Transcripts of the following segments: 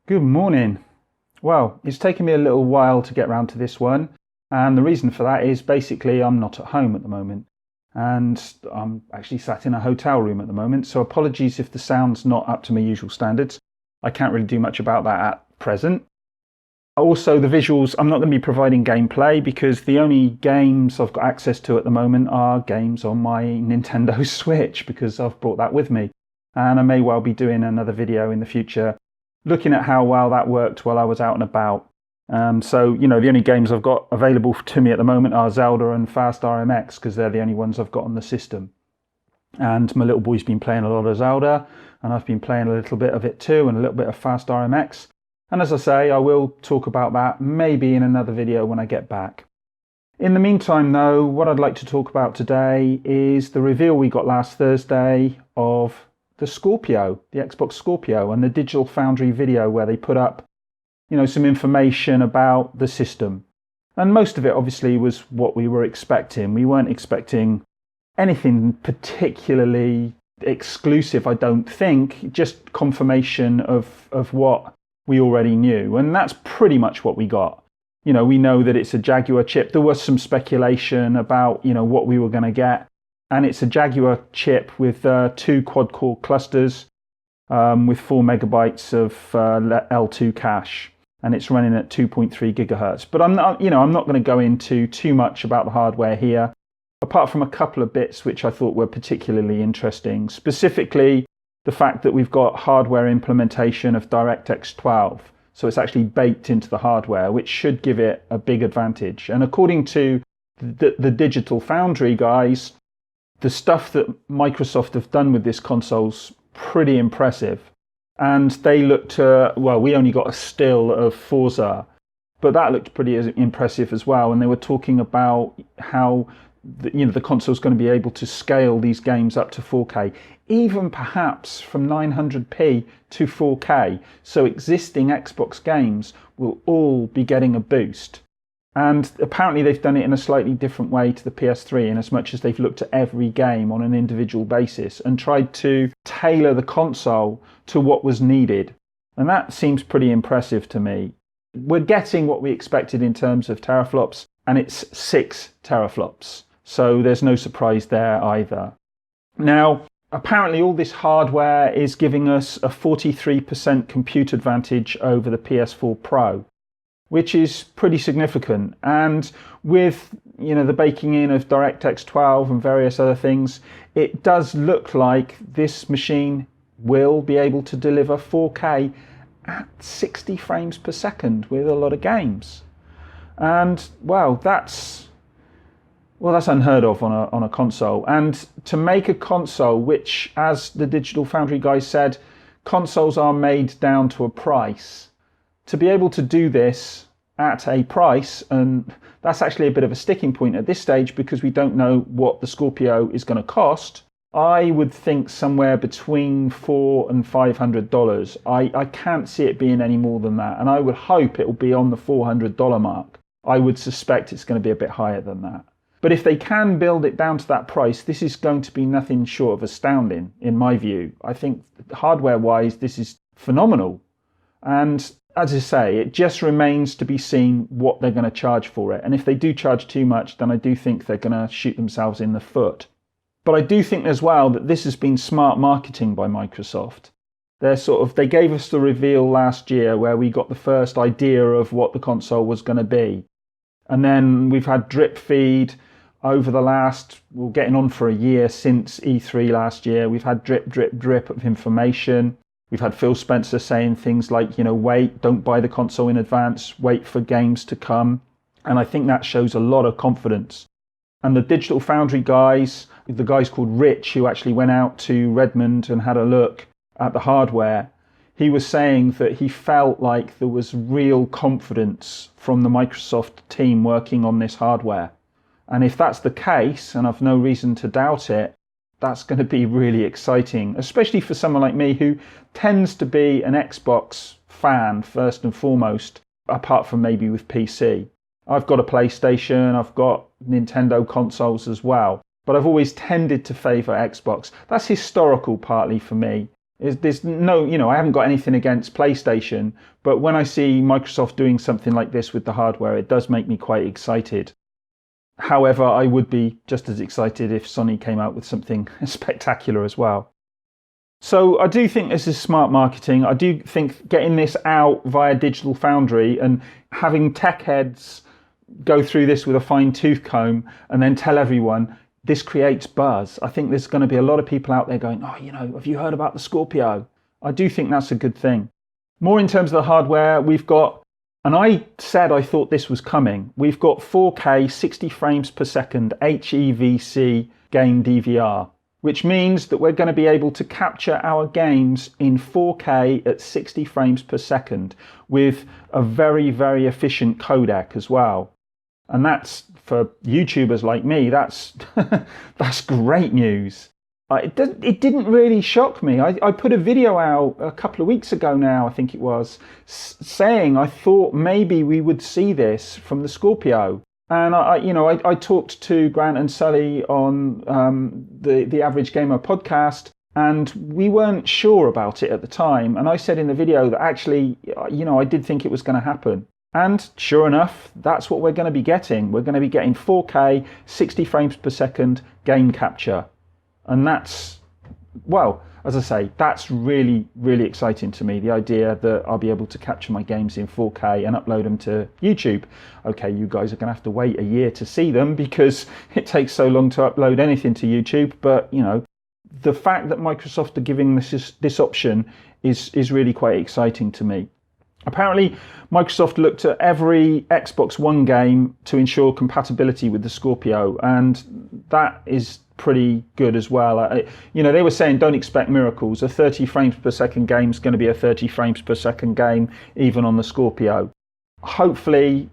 Good morning. Well, it's taken me a little while to get round to this one, and the reason for that is basically I'm not at home at the moment, and I'm actually sat in a hotel room at the moment, so apologies if the sound's not up to my usual standards. I can't really do much about that at present. Also, the visuals, I'm not going to be providing gameplay because the only games I've got access to at the moment are games on my Nintendo Switch because I've brought that with me, and I may well be doing another video in the future looking at how well that worked while I was out and about. The only games I've got available to me at the moment are Zelda and Fast RMX because they're the only ones I've got on the system. And my little boy's been playing a lot of Zelda, and I've been playing a little bit of it too, and a little bit of Fast RMX. And as I say, I will talk about that maybe in another video when I get back. In the meantime, though, what I'd like to talk about today is the reveal we got last Thursday of the Scorpio, the Xbox Scorpio, and the Digital Foundry video where they put up, some information about the system. And most of it obviously was what we were expecting. We weren't expecting anything particularly exclusive, I don't think, just confirmation of what we already knew. And that's pretty much what we got. We know that it's a Jaguar chip. There was some speculation about, what we were going to get. And it's a Jaguar chip with 2 quad-core clusters with 4 megabytes of L2 cache, and it's running at 2.3 gigahertz. But I'm not going to go into too much about the hardware here, apart from a couple of bits which I thought were particularly interesting. Specifically, the fact that we've got hardware implementation of DirectX 12, so it's actually baked into the hardware, which should give it a big advantage. And according to the Digital Foundry guys, the stuff that Microsoft have done with this console's pretty impressive. And they looked, we only got a still of Forza, but that looked pretty impressive as well. And they were talking about how the console's going to be able to scale these games up to 4K, even perhaps from 900p to 4K. So existing Xbox games will all be getting a boost. And apparently they've done it in a slightly different way to the PS3, in as much as they've looked at every game on an individual basis and tried to tailor the console to what was needed. And that seems pretty impressive to me. We're getting what we expected in terms of teraflops, and it's 6 teraflops. So there's no surprise there either. Now, apparently all this hardware is giving us a 43% compute advantage over the PS4 Pro, which is pretty significant. And with the baking in of DirectX 12 and various other things, it does look like this machine will be able to deliver 4K at 60 frames per second with a lot of games. And that's unheard of on a console. And to make a console, which, as the Digital Foundry guys said, consoles are made down to a price. To be able to do this at a price, and that's actually a bit of a sticking point at this stage because we don't know what the Scorpio is going to cost. I would think somewhere between $400 and $500. I can't see it being any more than that, and I would hope it will be on the $400 mark. I would suspect it's going to be a bit higher than that. But if they can build it down to that price, this is going to be nothing short of astounding, in my view. I think hardware-wise, this is phenomenal. And as I say, it just remains to be seen what they're going to charge for it. And if they do charge too much, then I do think they're going to shoot themselves in the foot. But I do think as well that this has been smart marketing by Microsoft. They gave us the reveal last year where we got the first idea of what the console was going to be. And then we've had drip feed over the getting on for a year since E3 last year. We've had drip of information. We've had Phil Spencer saying things like, wait, don't buy the console in advance, wait for games to come. And I think that shows a lot of confidence. And the Digital Foundry guys, the guys called Rich, who actually went out to Redmond and had a look at the hardware, he was saying that he felt like there was real confidence from the Microsoft team working on this hardware. And if that's the case, and I've no reason to doubt it, that's going to be really exciting, especially for someone like me who tends to be an Xbox fan first and foremost, apart from maybe with PC. I've got a PlayStation, I've got Nintendo consoles as well, but I've always tended to favour Xbox. That's historical partly for me. There's no, I haven't got anything against PlayStation, but when I see Microsoft doing something like this with the hardware, it does make me quite excited. However, I would be just as excited if Sony came out with something spectacular as well. So I do think this is smart marketing. I do think getting this out via Digital Foundry and having tech heads go through this with a fine-tooth comb and then tell everyone, this creates buzz. I think there's going to be a lot of people out there going, oh, have you heard about the Scorpio? I do think that's a good thing. More in terms of the hardware, we've got, and I said I thought this was coming, we've got 4K 60 frames per second HEVC game DVR, which means that we're going to be able to capture our games in 4K at 60 frames per second with a very, very efficient codec as well. And that's, for YouTubers like me, that's that's great news. It didn't really shock me. I put a video out a couple of weeks ago now, I think it was, saying I thought maybe we would see this from the Scorpio. And I talked to Grant and Sully on the Average Gamer podcast, and we weren't sure about it at the time. And I said in the video that actually, I did think it was going to happen. And sure enough, that's what we're going to be getting. We're going to be getting 4K, 60 frames per second game capture. And that's, well, as I say, that's really, really exciting to me, the idea that I'll be able to capture my games in 4K and upload them to YouTube. Okay, you guys are going to have to wait a year to see them because it takes so long to upload anything to YouTube. But, the fact that Microsoft are giving this option is really quite exciting to me. Apparently, Microsoft looked at every Xbox One game to ensure compatibility with the Scorpio, and that is pretty good as well. They were saying don't expect miracles. A 30 frames per second game is going to be a 30 frames per second game, even on the Scorpio. Hopefully,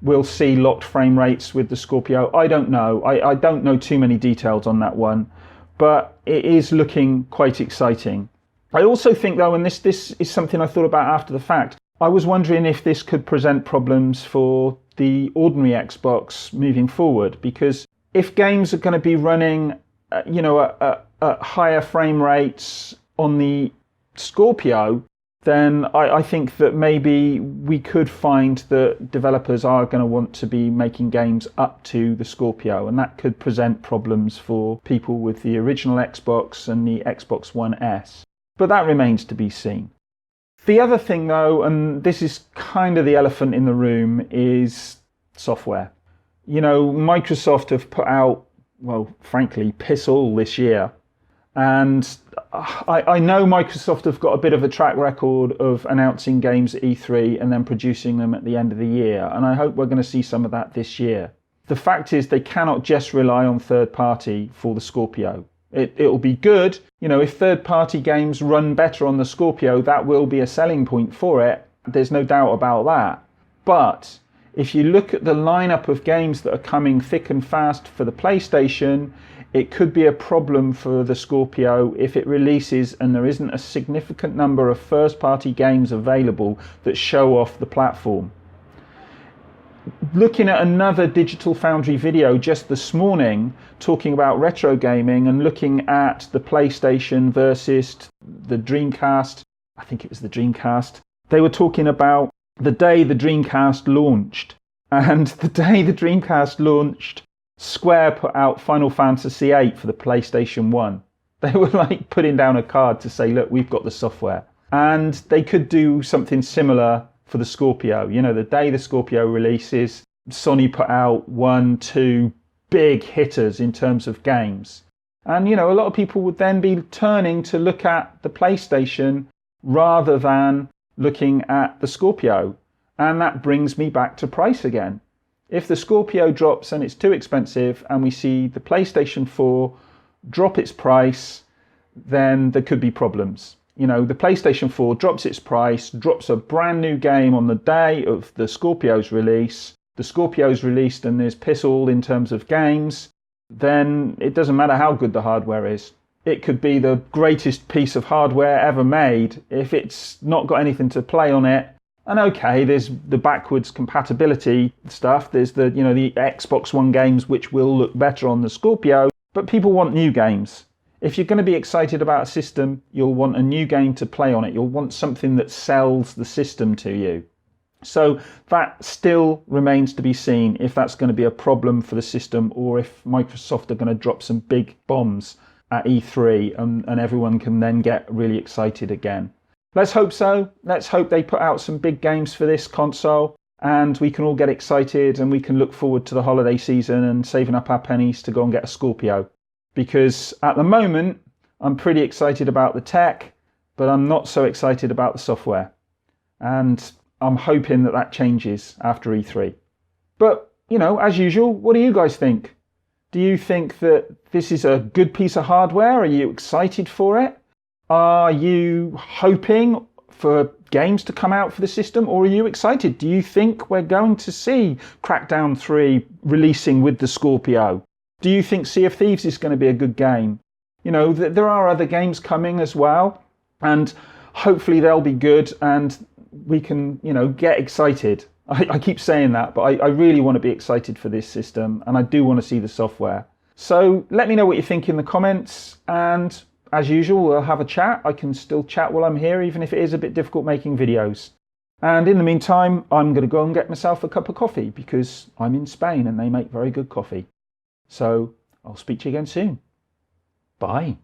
we'll see locked frame rates with the Scorpio. I don't know. I don't know too many details on that one, but it is looking quite exciting. I also think, though, and this is something I thought about after the fact, I was wondering if this could present problems for the ordinary Xbox moving forward, because if games are going to be running, at higher frame rates on the Scorpio, then I think that maybe we could find that developers are going to want to be making games up to the Scorpio, and that could present problems for people with the original Xbox and the Xbox One S. But that remains to be seen. The other thing, though, and this is kind of the elephant in the room, is software. Microsoft have put out, well, frankly, piss all this year. And I know Microsoft have got a bit of a track record of announcing games at E3 and then producing them at the end of the year. And I hope we're going to see some of that this year. The fact is they cannot just rely on third party for the Scorpio. It'll be good, if third-party games run better on the Scorpio, that will be a selling point for it. There's no doubt about that. But if you look at the lineup of games that are coming thick and fast for the PlayStation, it could be a problem for the Scorpio if it releases and there isn't a significant number of first-party games available that show off the platform. Looking at another Digital Foundry video just this morning talking about retro gaming and looking at the PlayStation versus the Dreamcast, I think it was the Dreamcast, they were talking about the day the Dreamcast launched. And the day the Dreamcast launched, Square put out Final Fantasy VIII for the PlayStation 1. They were like putting down a card to say, look, we've got the software. And they could do something similar for the Scorpio. The day the Scorpio releases, Sony put out 1-2 big hitters in terms of games. And, a lot of people would then be turning to look at the PlayStation rather than looking at the Scorpio. And that brings me back to price again. If the Scorpio drops and it's too expensive and we see the PlayStation 4 drop its price, then there could be problems. The PlayStation 4 drops its price, drops a brand new game on the day of the Scorpio's release. The Scorpio's released and there's piss all in terms of games. Then it doesn't matter how good the hardware is. It could be the greatest piece of hardware ever made. If it's not got anything to play on it, and okay, there's the backwards compatibility stuff. There's the Xbox One games which will look better on the Scorpio. But people want new games. If you're going to be excited about a system, you'll want a new game to play on it. You'll want something that sells the system to you. So that still remains to be seen if that's going to be a problem for the system, or if Microsoft are going to drop some big bombs at E3 and everyone can then get really excited again. Let's hope so. Let's hope they put out some big games for this console and we can all get excited and we can look forward to the holiday season and saving up our pennies to go and get a Scorpio. Because at the moment, I'm pretty excited about the tech, but I'm not so excited about the software. And I'm hoping that that changes after E3. But, as usual, what do you guys think? Do you think that this is a good piece of hardware? Are you excited for it? Are you hoping for games to come out for the system, or are you excited? Do you think we're going to see Crackdown 3 releasing with the Scorpio? Do you think Sea of Thieves is going to be a good game? There are other games coming as well, and hopefully they'll be good and we can, get excited. I keep saying that, but I really want to be excited for this system and I do want to see the software. So let me know what you think in the comments, and as usual, we'll have a chat. I can still chat while I'm here, even if it is a bit difficult making videos. And in the meantime, I'm going to go and get myself a cup of coffee because I'm in Spain and they make very good coffee. So I'll speak to you again soon. Bye.